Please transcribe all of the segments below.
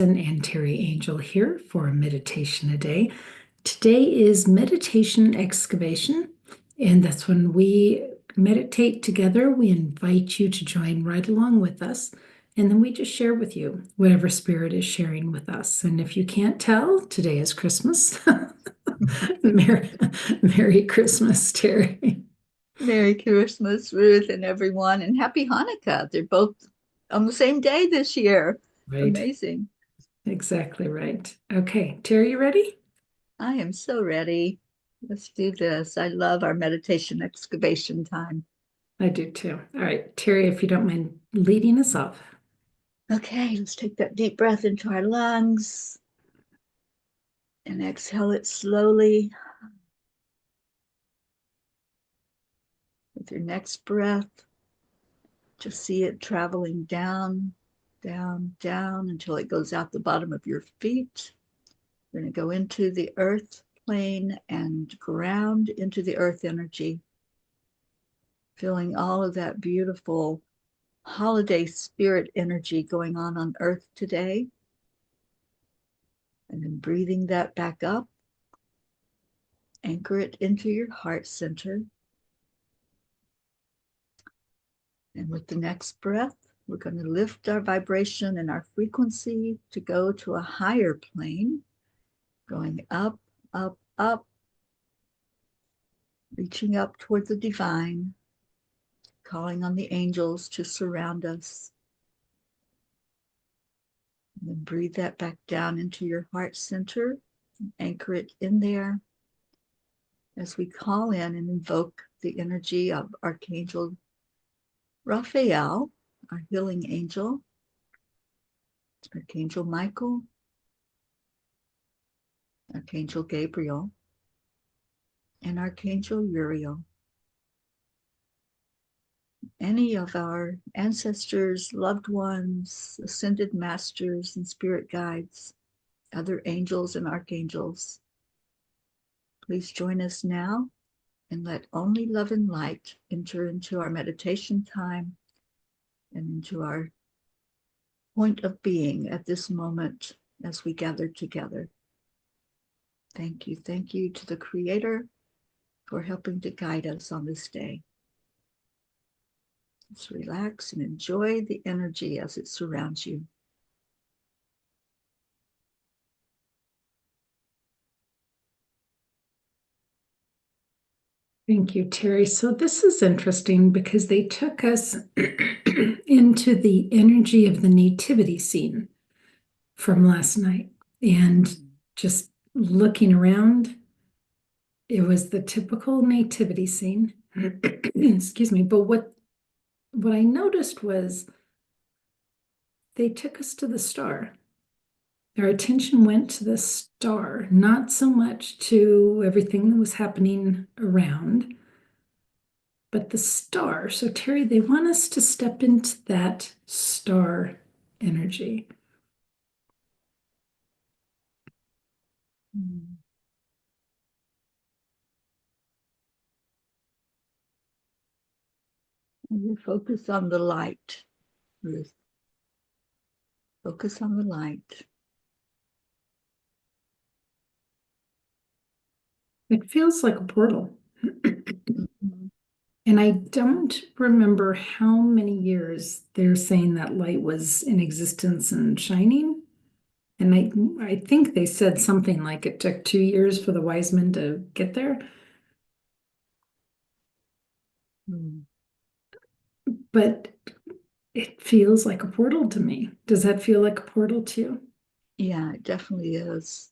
And Teri Angel here for a meditation a day. Today is meditation excavation, and that's when we meditate together. We invite you to join right along with us, and then we just share with you whatever spirit is sharing with us. And if you can't tell, today is Christmas. Merry Christmas, Teri. Merry Christmas, Ruth, and everyone, and Happy Hanukkah. They're both on the same day this year. Right, Amazing. exactly right. Okay, Teri, you ready? I am so ready. Let's do this. I love our meditation excavation time. I do too. All right, Teri, if you don't mind leading us off. Okay, let's take that deep breath into our lungs and exhale it slowly. With your next breath, just see it traveling down, down, down until it goes out the bottom of your feet. We're going to go into the earth plane and ground into the earth energy, feeling all of that beautiful holiday spirit energy going on earth today. And then breathing that back up, anchor it into your heart center. And with the next breath, we're going to lift our vibration and our frequency to go to a higher plane, going up, up, up, reaching up toward the divine, calling on the angels to surround us. And then breathe that back down into your heart center, anchor it in there as we call in and invoke the energy of Archangel Raphael, our healing angel, Archangel Michael, Archangel Gabriel, and Archangel Uriel. Any of our ancestors, loved ones, ascended masters, and spirit guides, other angels and archangels, please join us now and let only love and light enter into our meditation time and into our point of being at this moment as we gather together. Thank you. Thank you to the Creator for helping to guide us on this day. Just relax and enjoy the energy as it surrounds you. Thank you, Teri. So this is interesting because they took us into the energy of the nativity scene from last night. And just looking around, it was the typical nativity scene. Excuse me. But what I noticed was they took us to the star. Our attention went to the star, not so much to everything that was happening around, but the star. So, Teri, they want us to step into that star energy. And you focus on the light, Ruth. Focus on the light. It feels like a portal. Mm-hmm. And I don't remember how many years they're saying that light was in existence and shining. And I think they said something like it took 2 years for the wise men to get there. Mm. But it feels like a portal to me. Does that feel like a portal to you? Yeah, it definitely is.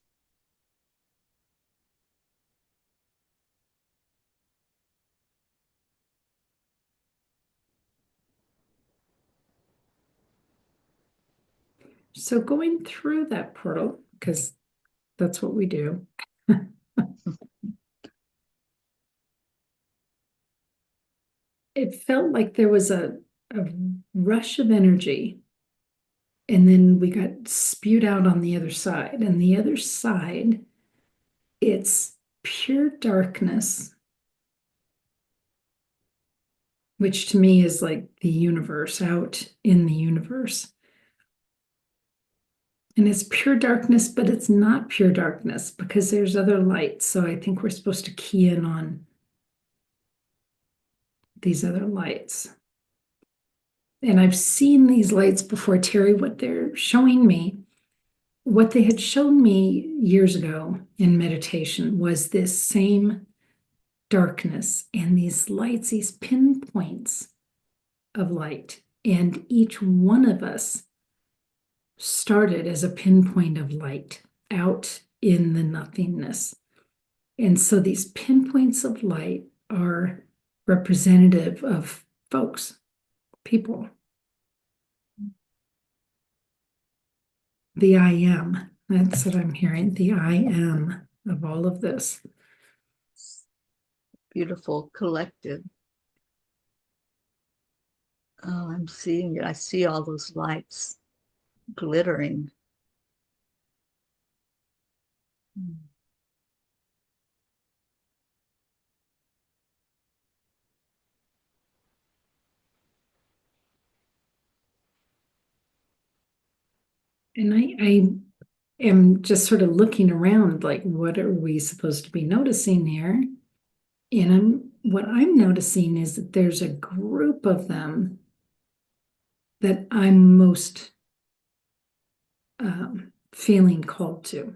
So going through that portal, because that's what we do, it felt like there was a rush of energy, and then we got spewed out on the other side. And the other side, it's pure darkness, which to me is like the universe, out in the universe. And it's pure darkness, but it's not pure darkness because there's other lights. So I think we're supposed to key in on these other lights. And I've seen these lights before, Teri. What they're showing me, what they had shown me years ago in meditation was this same darkness and these lights, these pinpoints of light. And each one of us started as a pinpoint of light out in the nothingness. And so these pinpoints of light are representative of folks, people. The I am, that's what I'm hearing, the I am of all of this. Beautiful collective. Oh, I'm seeing it. I see all those lights glittering. And I am just sort of looking around like, what are we supposed to be noticing here? And what I'm noticing is that there's a group of them that I'm most feeling called to.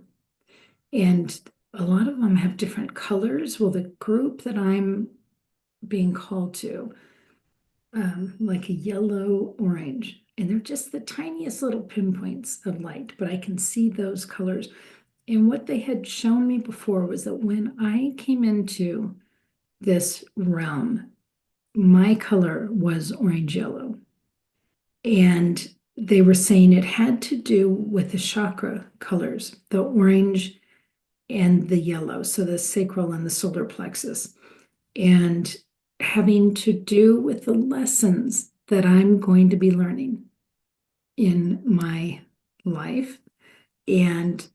And a lot of them have different colors. Well, the group that I'm being called to, like a yellow orange, and they're just the tiniest little pinpoints of light, but I can see those colors. And what they had shown me before was that when I came into this realm, my color was orange yellow. And they were saying it had to do with the chakra colors, the orange and the yellow, so the sacral and the solar plexus, and having to do with the lessons that I'm going to be learning in my life. And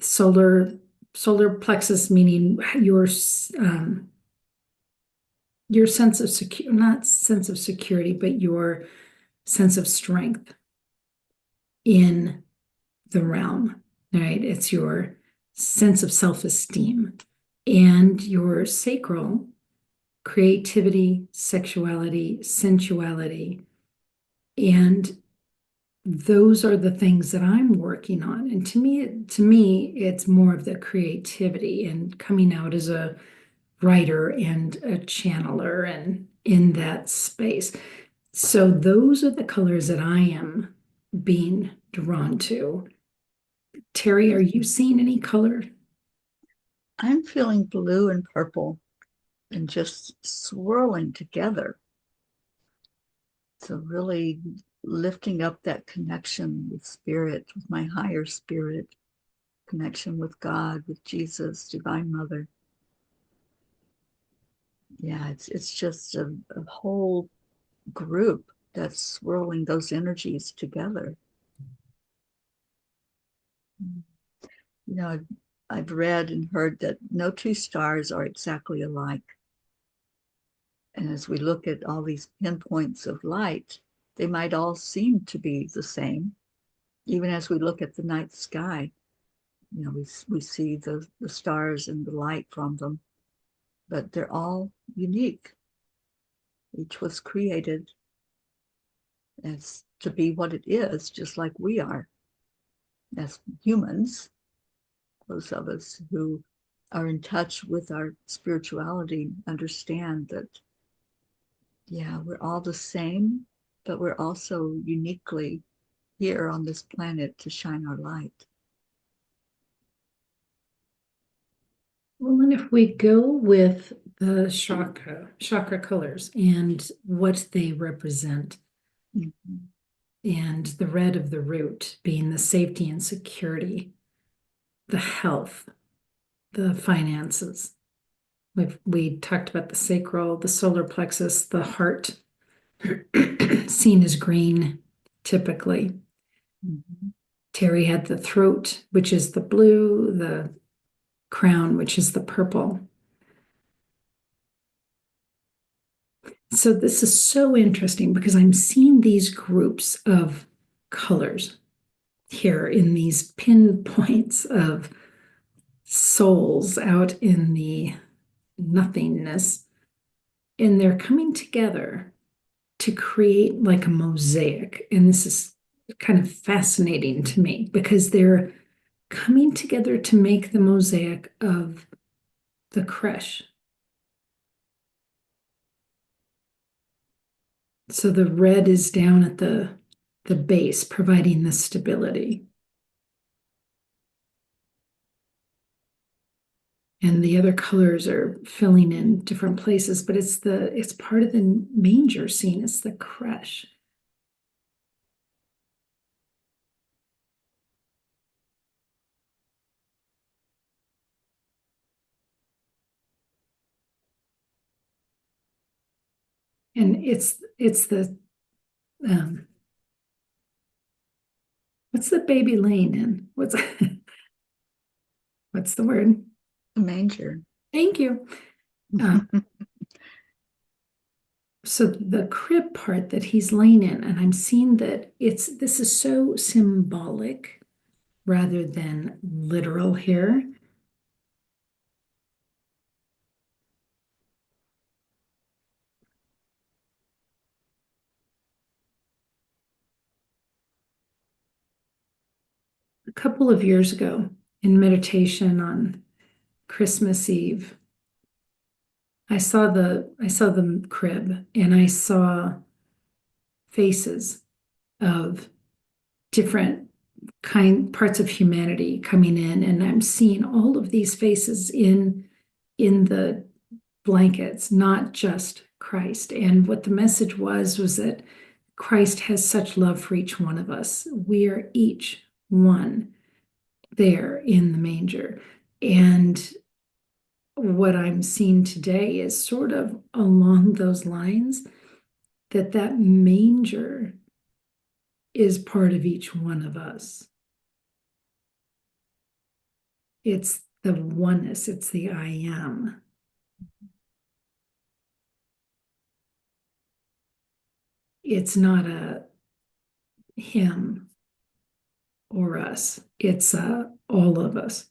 solar plexus meaning your sense of secure, not sense of security, but your sense of strength in the realm, right? It's your sense of self-esteem and your sacral creativity, sexuality, sensuality. And those are the things that I'm working on. And to me, it's more of the creativity and coming out as a writer and a channeler and in that space. So those are the colors that I am being drawn to. Teri, are you seeing any color? I'm feeling blue and purple and just swirling together. So really lifting up that connection with spirit, with my higher spirit, connection with God, with Jesus, Divine Mother. Yeah, it's just a whole group that's swirling those energies together. You know, I've read and heard that no two stars are exactly alike. And as we look at all these pinpoints of light, they might all seem to be the same. Even as we look at the night sky, you know, we see the stars and the light from them, but they're all unique. Each was created as to be what it is, just like we are as humans. Those of us who are in touch with our spirituality understand that, yeah, we're all the same, but we're also uniquely here on this planet to shine our light. Well, and if we go with the chakra colors and what they represent, Mm-hmm. and the red of the root being the safety and security, the health, the finances. We talked about the sacral, the solar plexus, the heart, seen as green typically. Mm-hmm. Teri had the throat, which is the blue, the crown, which is the purple. So this is so interesting because I'm seeing these groups of colors here in these pinpoints of souls out in the nothingness, and they're coming together to create like a mosaic. And this is kind of fascinating to me because they're coming together to make the mosaic of the creche. So the red is down at the base, providing the stability. And the other colors are filling in different places, but it's part of the manger scene. It's the creche. And it's the um, what's the baby laying in? What's the word? The manger. Thank you. So the crib part that he's laying in, and I'm seeing that this is so symbolic rather than literal here. A couple of years ago in meditation on Christmas Eve, I saw the crib and I saw faces of different parts of humanity coming in, and I'm seeing all of these faces in the blankets, not just Christ. And what the message was that Christ has such love for each one of us. We are each one there in the manger. And what I'm seeing today is sort of along those lines, that manger is part of each one of us. It's the oneness, it's the I am. It's not a him or us, it's all of us.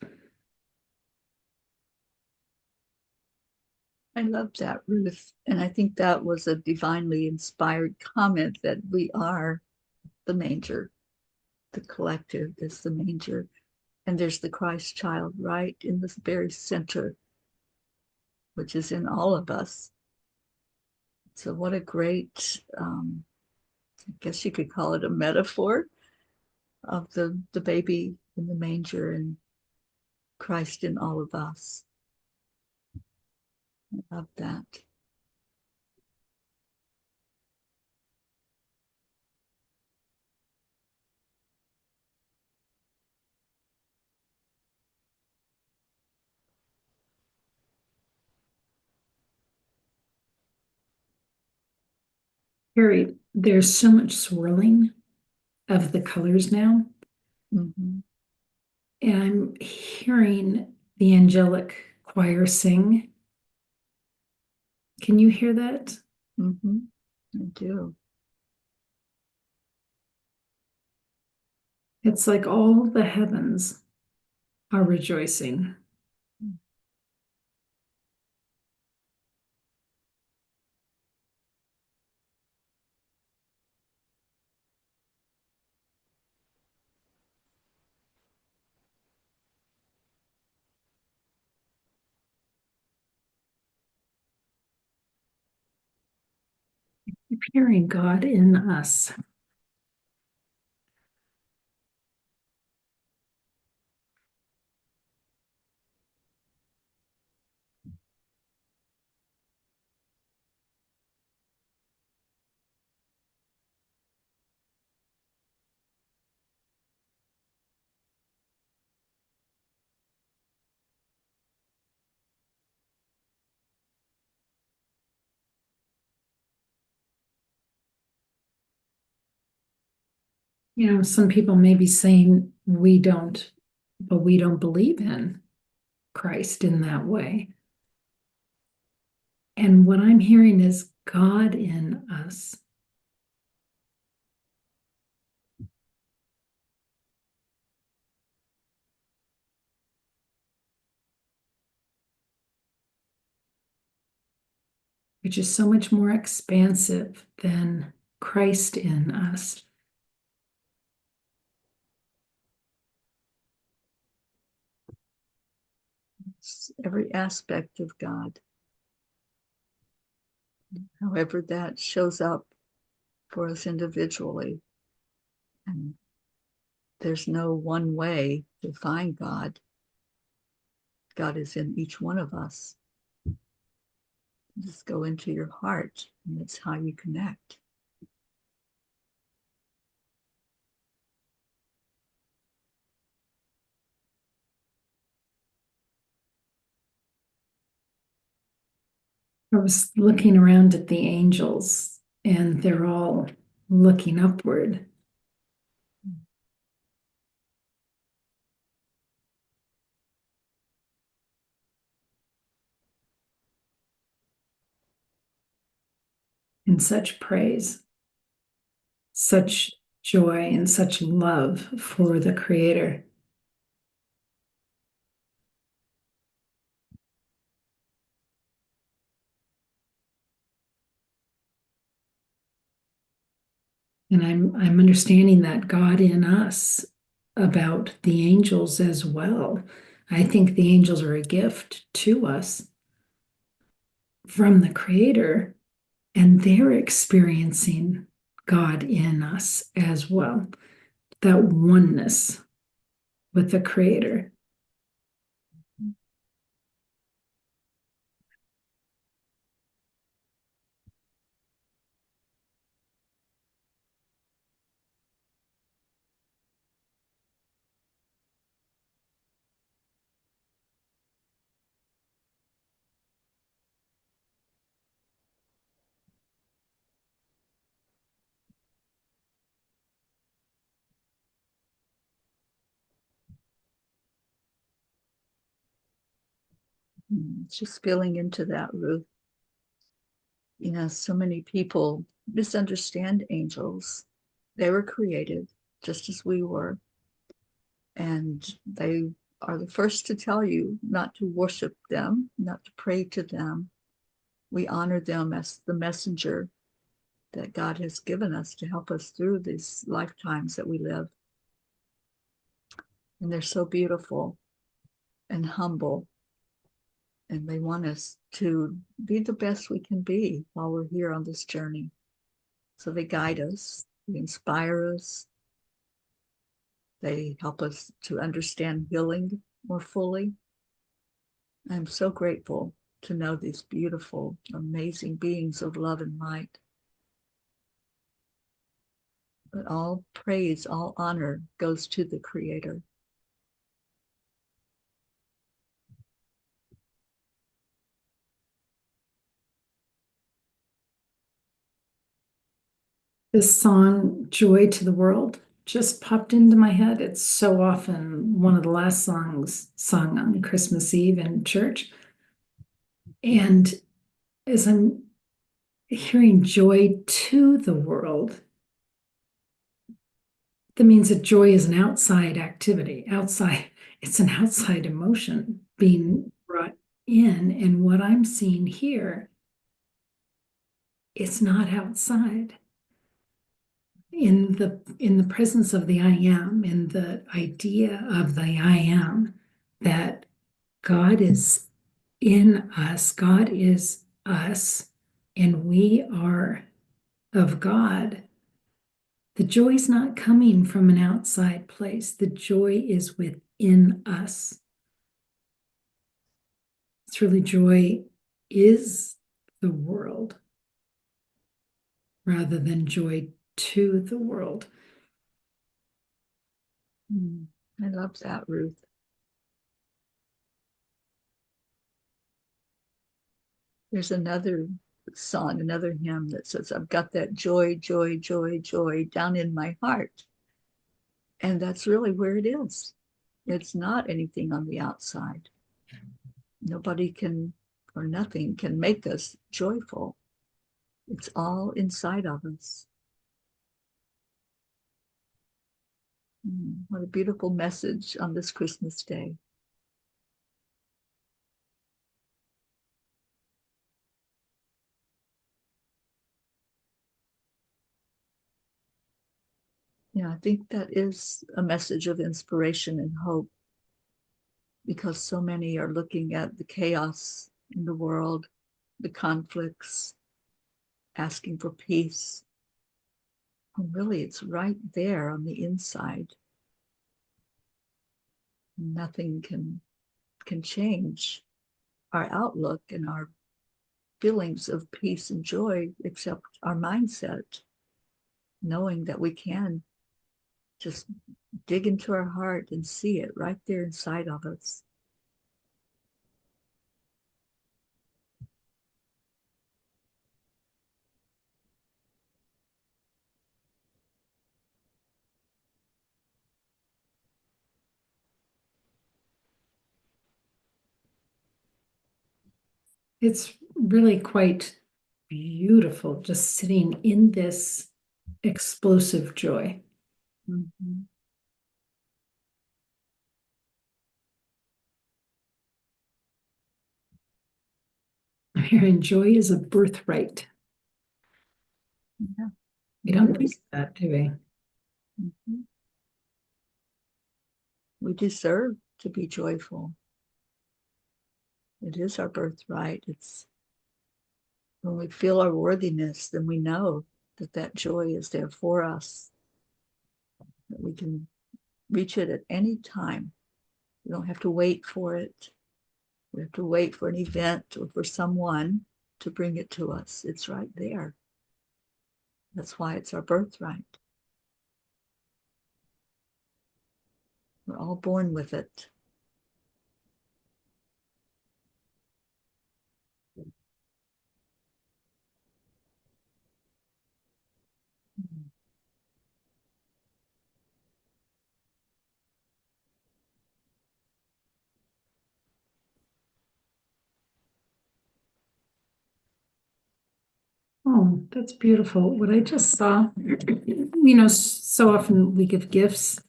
I love that, Ruth. And I think that was a divinely inspired comment that we are the manger. The collective is the manger. And there's the Christ child right in the very center, which is in all of us. So, what a great, I guess you could call it a metaphor of the baby in the manger and Christ in all of us. I love that. Harry, there's so much swirling of the colors now, Mm-hmm. and I'm hearing the angelic choir sing. Can you hear that? Mm-hmm. I do. It's like all the heavens are rejoicing. Keep hearing God in us. You know, some people may be saying but we don't believe in Christ in that way. And what I'm hearing is God in us. which is so much more expansive than Christ in us. It's every aspect of God, however that shows up for us individually. And there's no one way to find God. God is in each one of us. Just go into your heart, and that's how you connect. I was looking around at the angels, and they're all looking upward. In such praise, such joy, and such love for the Creator. And I'm understanding that God in us about the angels as well. I think the angels are a gift to us from the Creator, and they're experiencing God in us as well. That oneness with the Creator. Just feeling into that, Ruth. You know, so many people misunderstand angels. They were created just as we were. And they are the first to tell you not to worship them, not to pray to them. We honor them as the messenger that God has given us to help us through these lifetimes that we live. And they're so beautiful and humble. And they want us to be the best we can be while we're here on this journey. So they guide us, they inspire us, they help us to understand healing more fully. I'm so grateful to know these beautiful, amazing beings of love and light. But all praise, all honor goes to the Creator. This song, Joy to the World, just popped into my head. It's so often one of the last songs sung on Christmas Eve in church. And as I'm hearing joy to the world, that means that joy is an outside activity, it's an outside emotion being brought in. And what I'm seeing here, it's not outside. In the presence of the I am, in the idea of the I am, that God is in us, God is us, and we are of God. The joy is not coming from an outside place. The joy is within us. It's really joy is the world rather than joy to the world. I love that, Ruth. There's another song, another hymn that says, I've got that joy, joy, joy, joy down in my heart. And that's really where it is. It's not anything on the outside. Nobody can, or nothing can make us joyful. It's all inside of us. What a beautiful message on this Christmas day. Yeah, I think that is a message of inspiration and hope, because so many are looking at the chaos in the world, the conflicts, asking for peace. And really, it's right there on the inside. Nothing can change our outlook and our feelings of peace and joy except our mindset, knowing that we can just dig into our heart and see it right there inside of us. It's really quite beautiful just sitting in this explosive joy. Mm-hmm. Hearing joy is a birthright. Yeah, We don't think is. of that, do we? Mm-hmm. We deserve to be joyful. It is our birthright. It's when we feel our worthiness, then we know that that joy is there for us, that we can reach it at any time. We don't have to wait for it. We have to wait for an event or for someone to bring it to us. It's right there. That's why it's our birthright. We're all born with it. Oh, that's beautiful. What I just saw, so often we give gifts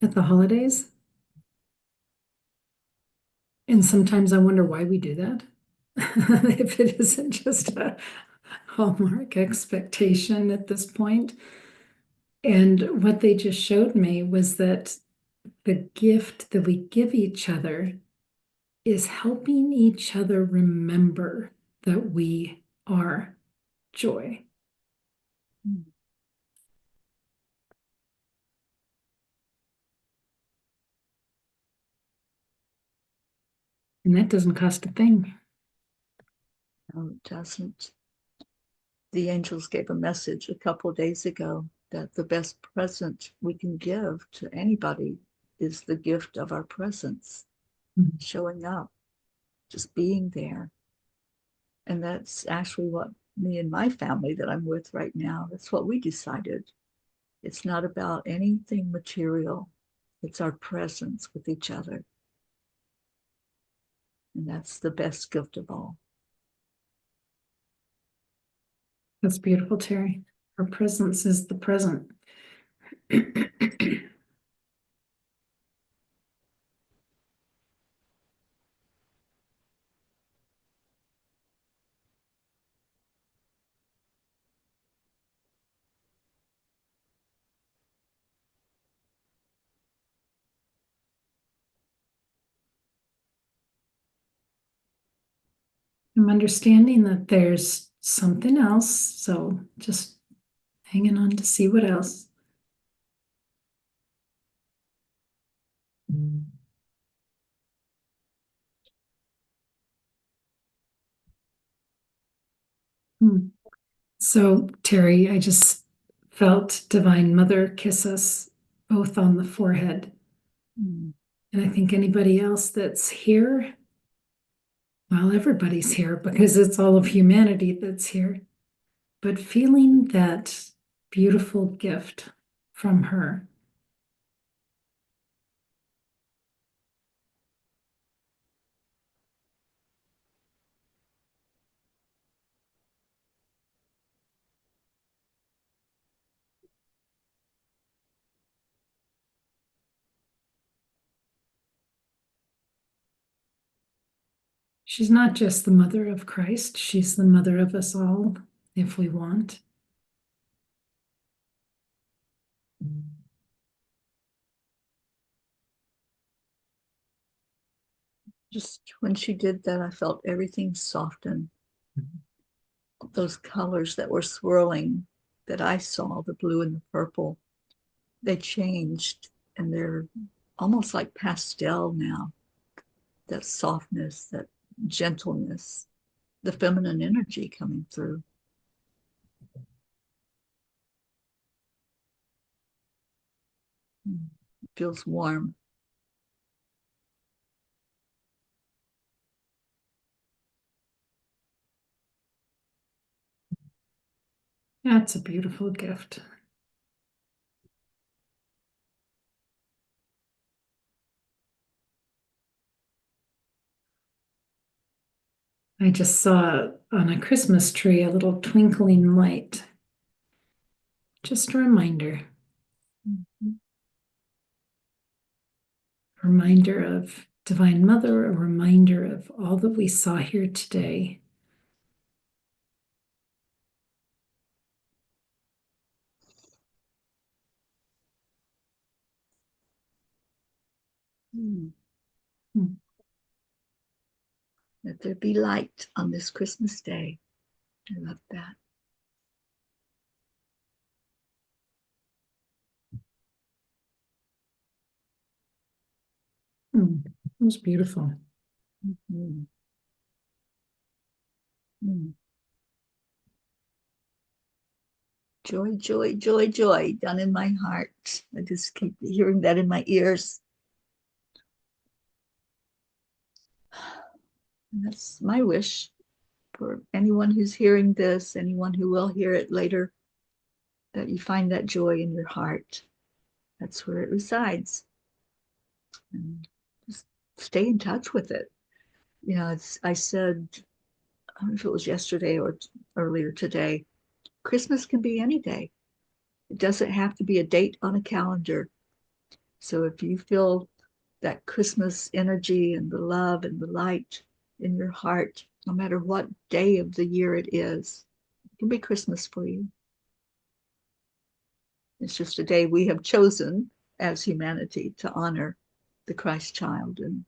at the holidays. And sometimes I wonder why we do that. If it isn't just a Hallmark expectation at this point. And what they just showed me was that the gift that we give each other is helping each other remember that we are joy. And that doesn't cost a thing. No, it doesn't. The angels gave a message a couple of days ago that the best present we can give to anybody is the gift of our presence, showing up, just being there. And that's actually what me and my family that I'm with right now, that's what we decided. It's not about anything material, it's our presence with each other. And that's the best gift of all. That's beautiful, Teri. Our presence is the present. I'm understanding that there's something else, so just hanging on to see what else. Hmm. So, Teri, I just felt Divine Mother kiss us both on the forehead. Mm. And I think anybody else that's here, well, everybody's here because it's all of humanity that's here. But feeling that beautiful gift from her. She's not just the mother of Christ, she's the mother of us all, if we want. Just when she did that, I felt everything soften. Those colors that were swirling that I saw, the blue and the purple, they changed and they're almost like pastel now. That softness, that gentleness, the feminine energy coming through. It feels warm. That's a beautiful gift. I just saw on a Christmas tree a little twinkling light. Just a reminder. Mm-hmm. Reminder of Divine Mother, a reminder of all that we saw here today. Mm. Mm. Let there be light on this Christmas day. I love that. It was beautiful. Mm-hmm. Mm. Joy, joy, joy, joy down in my heart. I just keep hearing that in my ears. And that's my wish for anyone who's hearing this, anyone who will hear it later, that you find that joy in your heart. That's where it resides. And just stay in touch with it. You know, I said, I don't know if it was yesterday or earlier today, Christmas can be any day. It doesn't have to be a date on a calendar. So if you feel that Christmas energy and the love and the light in your heart, no matter what day of the year it is, it can be Christmas for you. It's just a day we have chosen as humanity to honor the Christ child and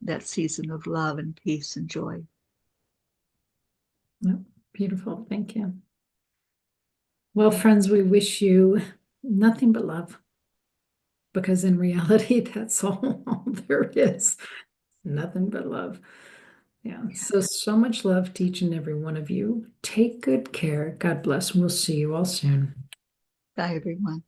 that season of love and peace and joy. Yep, beautiful. Thank you. Well, friends, we wish you nothing but love, because in reality, that's all there is. Nothing but love. Yeah. So much love to each and every one of you. Take good care. God bless. We'll see you all soon. Bye, everyone.